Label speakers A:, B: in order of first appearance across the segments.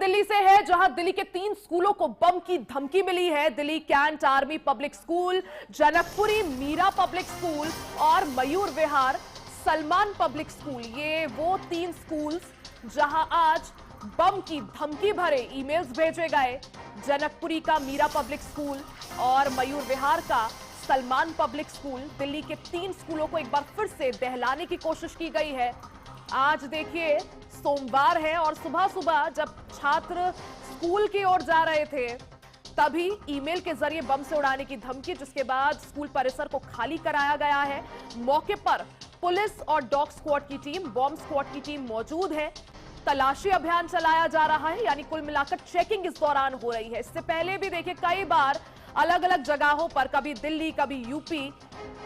A: दिल्ली से है, जहां दिल्ली के 3 स्कूलों को बम की धमकी मिली है। Delhi cantt army public school, Janakpuri Meera public school और मयूर विहार सलमान पब्लिक स्कूल, ये वो 3 स्कूल्स जहां आज बम की धमकी भरे ईमेल्स भेजे गए। जनकपुरी का मीरा पब्लिक स्कूल और मयूर विहार का सलमान पब्लिक स्कूल, दिल्ली के 3 स्कूलों को एक बार फिर से दहलाने की कोशिश की गई है। आज देखिए सोमवार है और सुबह सुबह जब छात्र स्कूल की ओर जा रहे थे तभी ईमेल के जरिए बम से उड़ाने की धमकी, जिसके बाद स्कूल परिसर को खाली कराया गया है। मौके पर पुलिस और डॉग स्क्वाड की टीम, बॉम्ब स्क्वाड की टीम मौजूद है। तलाशी अभियान चलाया जा रहा है, यानी कुल मिलाकर चेकिंग इस दौरान हो रही है। इससे पहले भी देखिए कई बार अलग अलग जगहों पर, कभी दिल्ली कभी यूपी,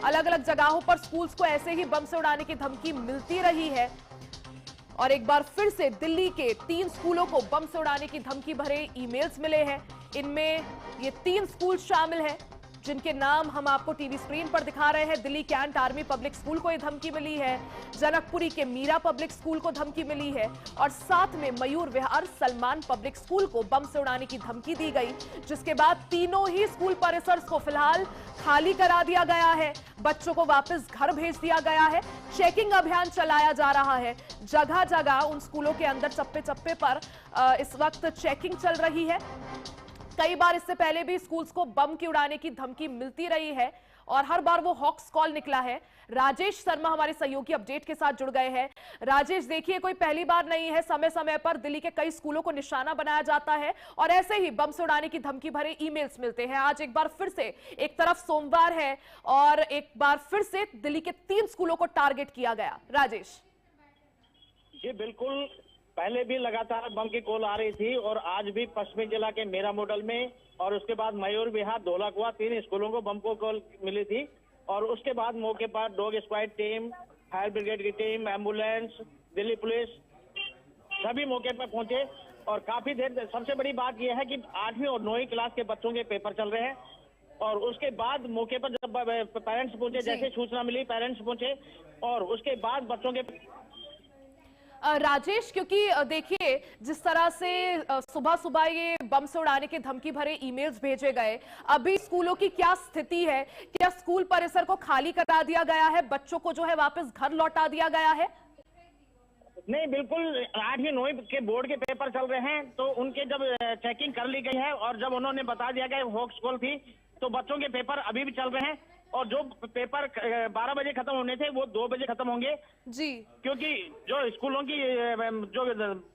A: अलग अलग जगहों पर स्कूल्स को ऐसे ही बम से उड़ाने की धमकी मिलती रही है। और एक बार फिर से दिल्ली के 3 स्कूलों को बम से उड़ाने की धमकी भरे ईमेल्स मिले हैं। इनमें ये 3 स्कूल शामिल हैं जिनके नाम हम आपको टीवी स्क्रीन पर दिखा रहे हैं। Delhi cantt army public school को यह धमकी मिली है, जनकपुरी के मीरा पब्लिक स्कूल को धमकी मिली है और साथ में मयूर विहार सलमान पब्लिक स्कूल को बम से उड़ाने की धमकी दी गई, जिसके बाद तीनों ही स्कूल परिसर को फिलहाल खाली करा दिया गया है। बच्चों को वापस घर भेज दिया गया है। चेकिंग अभियान चलाया जा रहा है। जगह जगह उन स्कूलों के अंदर चप्पे चप्पे पर इस वक्त चेकिंग चल रही है। कई बार इससे पहले भी स्कूल्स को बम की उड़ाने की धमकी मिलती रही है और हर बार वो हॉक्स कॉल निकला है। राजेश शर्मा हमारे सहयोगी अपडेट के साथ जुड़ गए हैं। राजेश, देखिए कोई पहली बार नहीं है, समय समय पर दिल्ली के कई स्कूलों को निशाना बनाया जाता है और ऐसे ही बम से उड़ाने की धमकी भरे ईमेल्स मिलते हैं। आज एक बार फिर से एक तरफ सोमवार है और एक बार फिर से दिल्ली के 3 स्कूलों को टारगेट किया गया। राजेश
B: जी बिल्कुल, पहले भी लगातार बम की कॉल आ रही थी और आज भी पश्चिमी जिला के मेरा मॉडल में और उसके बाद मयूर विहार, धौलाकुआ, 3 स्कूलों को बम को कॉल मिली थी। और उसके बाद मौके पर dog squad team, fire brigade की टीम, एम्बुलेंस, दिल्ली पुलिस सभी मौके पर पहुंचे और काफी देर। सबसे बड़ी बात यह है कि 8वीं और 9वीं क्लास के बच्चों के पेपर चल रहे हैं और उसके बाद मौके पर जब पेरेंट्स पहुंचे, जैसे सूचना मिली पेरेंट्स पहुंचे और उसके बाद बच्चों के
A: राजेश, क्योंकि देखिए जिस तरह से सुबह सुबह ये बम से उड़ाने के धमकी भरे ईमेल्स भेजे गए, अभी स्कूलों की क्या स्थिति है? क्या स्कूल परिसर को खाली करा दिया गया है? बच्चों को जो है वापस घर लौटा दिया गया है?
B: नहीं, बिल्कुल 8वीं 9वीं के बोर्ड के पेपर चल रहे हैं तो उनके जब चेकिंग कर ली गई है और जब उन्होंने बता दिया गया हॉक्स कॉल थी तो बच्चों के पेपर अभी भी चल रहे हैं और जो पेपर 12 बजे खत्म होने थे वो 2 बजे खत्म होंगे जी, क्योंकि जो स्कूलों की जो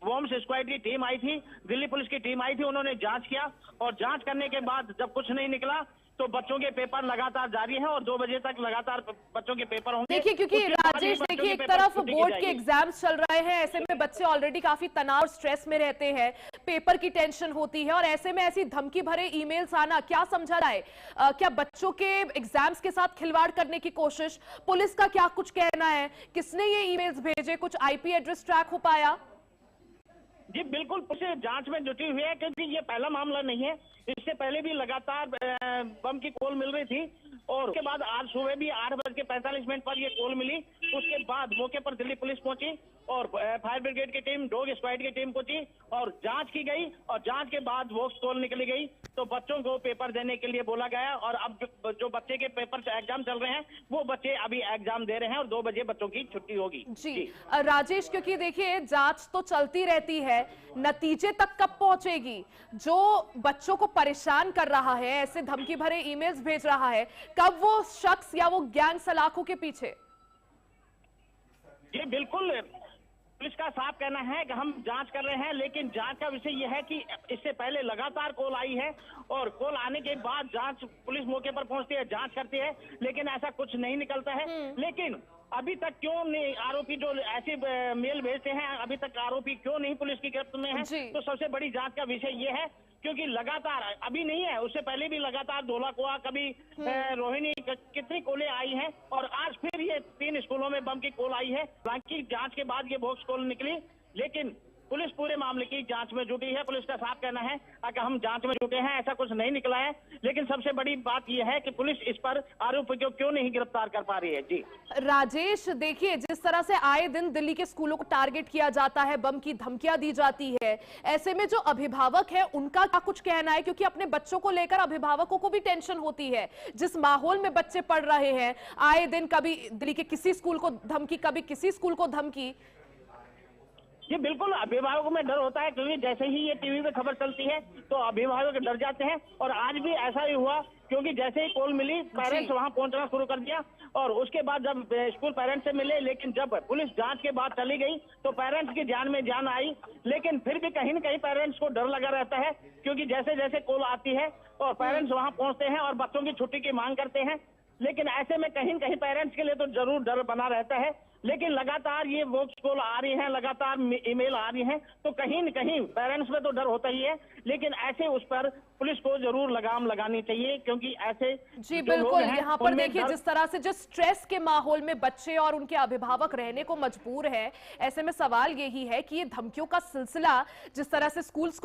B: बॉम्ब स्क्वाड की टीम आई थी, दिल्ली पुलिस की टीम आई थी, उन्होंने जांच किया और जांच करने के बाद जब कुछ नहीं निकला तो बच्चों के पेपर लगातार जारी है और 2 बजे तक लगातार बच्चों के पेपर होंगे।
A: देखिए क्योंकि राजेश देखिए एक तरफ बोर्ड के एग्जाम्स चल रहे हैं, ऐसे में बच्चे ऑलरेडी काफी तनाव और स्ट्रेस में रहते हैं, पेपर की टेंशन होती है और ऐसे में ऐसी धमकी भरे ईमेल्स आना क्या समझा जाए? क्या बच्चों के एग्जाम्स के साथ खिलवाड़ करने की कोशिश? पुलिस का क्या कुछ कहना है? किसने ये ईमेल्स भेजे? कुछ आईपी एड्रेस ट्रैक हो पाया?
B: जी बिल्कुल, पुलिस जांच में जुटी हुई है क्योंकि ये पहला मामला नहीं है। इससे पहले भी लगातार बम की कॉल मिल रही थी और उसके बाद आज सुबह भी 8:45 पर ये कॉल मिली। उसके बाद मौके पर दिल्ली पुलिस पहुंची और फायर ब्रिगेड की टीम, डॉग स्क्वाड की टीम पहुंची और जांच की गई और जांच के बाद वो कॉल निकली गई तो बच्चों को पेपर देने के लिए बोला गया और अब जो बच्चे के पेपर एग्जाम चल रहे हैं वो बच्चे अभी एग्जाम दे रहे हैं और 2 बजे बच्चों की छुट्टी होगी।
A: जी राजेश, क्योंकि देखिए जांच तो चलती रहती है, नतीजे तक कब पहुंचेगी? जो बच्चों को परेशान कर रहा है, ऐसे धमकी भरे ईमेल्स भेज रहा है, कब वो शख्स या वो गैंग सलाखों के पीछे?
B: जी बिल्कुल, पुलिस का साफ कहना है कि हम जांच कर रहे हैं, लेकिन जांच का विषय यह है कि इससे पहले लगातार कॉल आई है और कॉल आने के बाद जांच पुलिस मौके पर पहुंचती है, जांच करती है, लेकिन ऐसा कुछ नहीं निकलता है। लेकिन अभी तक क्यों नहीं आरोपी जो ऐसे मेल भेजते हैं, अभी तक आरोपी क्यों नहीं पुलिस की गिरफ्त में है? तो सबसे बड़ी जांच का विषय ये है क्योंकि लगातार अभी नहीं है, उससे पहले भी लगातार धौलाकुआ, कभी रोहिणी, कितनी कॉलें आई हैं और आज फिर ये 3 स्कूलों में बम की कॉल आई है। हालांकि जांच के बाद ये बॉक्स कॉल निकली, लेकिन पुलिस पूरे मामले की जांच में जुटी है। पुलिस का साफ कहना है कि हम जांच में जुटे हैं, ऐसा कुछ नहीं निकला है। लेकिन सबसे बड़ी बात यह है कि पुलिस इस पर आरोपी को क्यों नहीं गिरफ्तार कर पा रही है। जी
A: राजेश, देखिए जिस तरह से आए दिन दिल्ली के स्कूलों को टारगेट किया जाता है, बम की धमकियां दी जाती है, ऐसे में जो अभिभावक है उनका क्या कुछ कहना है? क्योंकि अपने बच्चों को लेकर अभिभावकों को भी टेंशन होती है। जिस माहौल में बच्चे पढ़ रहे हैं, आए दिन कभी दिल्ली के किसी स्कूल को धमकी, कभी किसी स्कूल को धमकी।
B: ये बिल्कुल अभिभावकों में डर होता है, क्योंकि जैसे ही ये टीवी पे खबर चलती है तो अभिभावक डर जाते हैं। और आज भी ऐसा ही हुआ, क्योंकि जैसे ही कॉल मिली पेरेंट्स वहां पहुंचना शुरू कर दिया। और उसके बाद जब स्कूल पेरेंट्स से मिले, लेकिन जब पुलिस जांच के बाद चली गई तो पेरेंट्स की जान में जान आई। लेकिन फिर भी कहीं न कहीं पेरेंट्स को डर लगा रहता है, क्योंकि जैसे जैसे कॉल आती है और पेरेंट्स वहां पहुंचते हैं और बच्चों की छुट्टी की मांग करते हैं। लेकिन ऐसे में कहीं न कहीं पेरेंट्स के लिए तो जरूर डर बना रहता है। लेकिन लगातार ये वॉइस कॉल आ रही हैं, लगातार ईमेल आ रही हैं, तो कहीं न कहीं पेरेंट्स में तो डर होता ही है। लेकिन ऐसे उस पर पुलिस को जरूर लगाम लगानी चाहिए, क्योंकि ऐसे
A: जी बिल्कुल, यहाँ पर देखिए जिस तरह से जो स्ट्रेस के माहौल में बच्चे और उनके अभिभावक रहने को मजबूर है, ऐसे में सवाल यही है कि ये धमकियों का सिलसिला जिस तरह से स्कूल्स